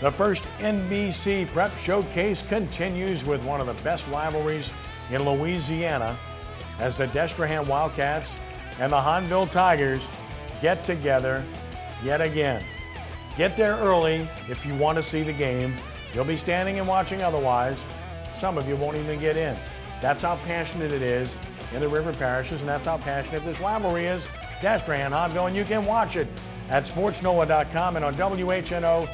The first NBC Prep Showcase continues with one of the best rivalries in Louisiana as the Destrehan Wildcats and the Hahnville Tigers get together yet again. Get there early if you want to see the game. You'll be standing and watching otherwise. Some of you won't even get in. That's how passionate it is in the river parishes, and that's how passionate this rivalry is. Destrehan, Hahnville, and you can watch it at sportsNOLA.com and on WHNO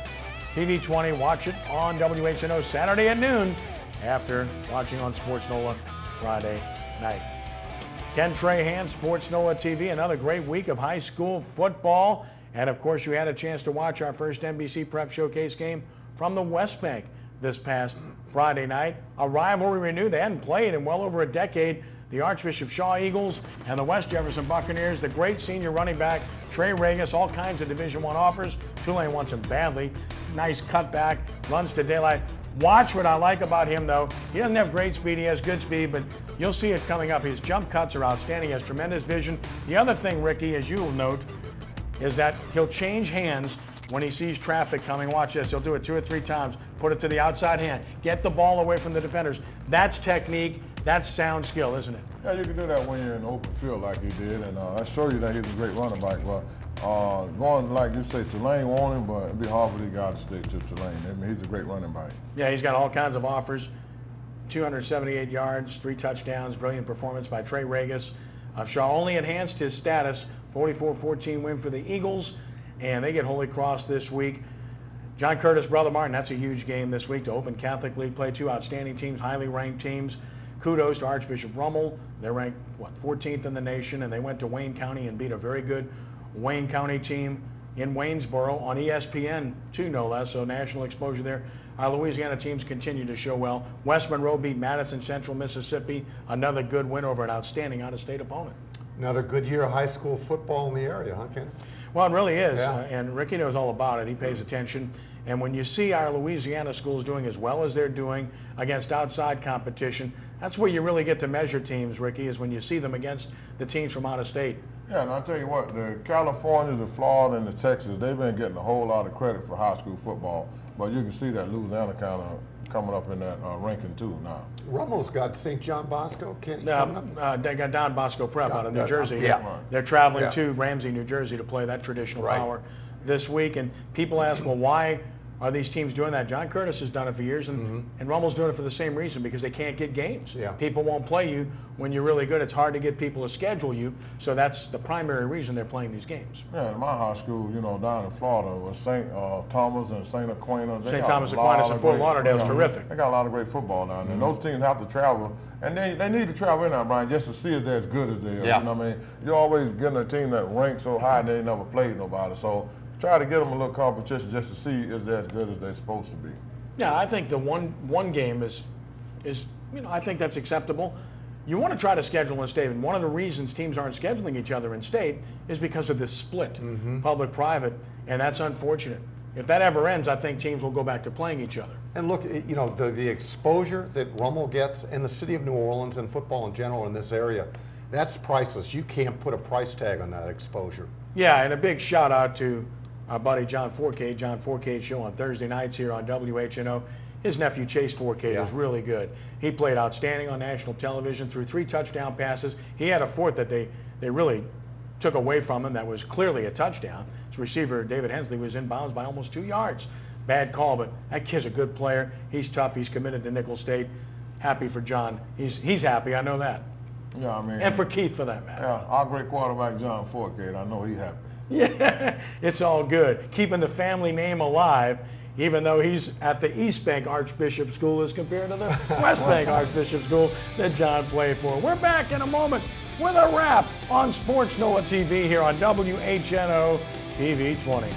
TV 20. Watch it on WHNO Saturday at noon after watching on SportsNOLA Friday night. Ken Trahan, SportsNOLA TV, another great week of high school football. And of course, you had a chance to watch our first NBC Prep Showcase game from the West Bank this past Friday night. A rivalry renewed. They hadn't played in well over a decade. The Archbishop Shaw Eagles and the West Jefferson Buccaneers. The great senior running back, Trey Regis, all kinds of Division I offers. Tulane wants him badly. Nice cutback, runs to daylight. Watch what I like about him, though. He doesn't have great speed. He has good speed, but you'll see it coming up. His jump cuts are outstanding. He has tremendous vision. The other thing, Ricky, as you will note, is that he'll change hands when he sees traffic coming. Watch this. He'll do it 2 or 3 times. Put it to the outside hand. Get the ball away from the defenders. That's technique. That's sound skill, isn't it? Yeah, you can do that when you're in the open field like he did, and I show you that he's a great running back. But going like you say, Tulane won him, but it'd be hard for the guy to stay to Tulane. I mean, he's a great running back. Yeah, he's got all kinds of offers. 278 yards, 3 touchdowns, brilliant performance by Trey Regis. Shaw only enhanced his status. 44-14 win for the Eagles, and they get Holy Cross this week. John Curtis, Brother Martin, that's a huge game this week to open Catholic League play. 2 outstanding teams, highly ranked teams. Kudos to Archbishop Rummel. They're ranked, 14th in the nation, and they went to Wayne County and beat a very good Wayne County team in Waynesboro on ESPN, too, no less, so national exposure there. Our Louisiana teams continue to show well. West Monroe beat Madison Central Mississippi, another good win over an outstanding out-of-state opponent. Another good year of high school football in the area, huh, Ken? Well, it really is, yeah. And Ricky knows all about it. He pays attention. And when you see our Louisiana schools doing as well as they're doing against outside competition, that's where you really get to measure teams, Ricky, is when you see them against the teams from out of state. Yeah, and I'll tell you what, the California, the Florida, and the Texas, they've been getting a whole lot of credit for high school football. But you can see that Louisiana kind of coming up in that ranking too now. Rummel's got St. John Bosco, Kenny. They got Don Bosco Prep out of New Jersey. Yeah. They're traveling to Ramsey, New Jersey to play that traditional power this week. And people ask, well, why are these teams doing that? John Curtis has done it for years, and Rummel's doing it for the same reason, because they can't get games. Yeah. People won't play you when you're really good. It's hard to get people to schedule you, so that's the primary reason they're playing these games. Yeah, in my high school, you know, down in Florida was St. Thomas and St. Aquinas. St. Thomas Aquinas and Fort Lauderdale is terrific. They got a lot of great football down there. And those teams have to travel, and they need to travel in there, Brian, just to see if they're as good as they are. Yeah. You know what I mean? You're always getting a team that ranks so high and they never played nobody. So try to get them a little competition just to see if they're as good as they're supposed to be. Yeah, I think the one game is you know, I think that's acceptable. You want to try to schedule in state, and one of the reasons teams aren't scheduling each other in state is because of this split, public-private, and that's unfortunate. If that ever ends, I think teams will go back to playing each other. And look, you know, the exposure that Rummel gets in the city of New Orleans and football in general in this area, that's priceless. You can't put a price tag on that exposure. Yeah, and a big shout out to our buddy John Forcade show on Thursday nights here on WHNO. His nephew Chase Forcade is really good. He played outstanding on national television, threw 3 touchdown passes. He had a 4th that they really took away from him that was clearly a touchdown. His receiver, David Hensley, was in bounds by almost 2 yards. Bad call, but that kid's a good player. He's tough. He's committed to Nicholls State. Happy for John. He's happy, I know that. Yeah, I mean. And for Keith, for that matter. Yeah, our great quarterback, John Forcade, I know he's happy. Yeah, it's all good. Keeping the family name alive, even though he's at the East Bank Archbishop School as compared to the West Bank Archbishop School that John played for. We're back in a moment with a wrap on SportsNOLA TV here on WHNO TV 20.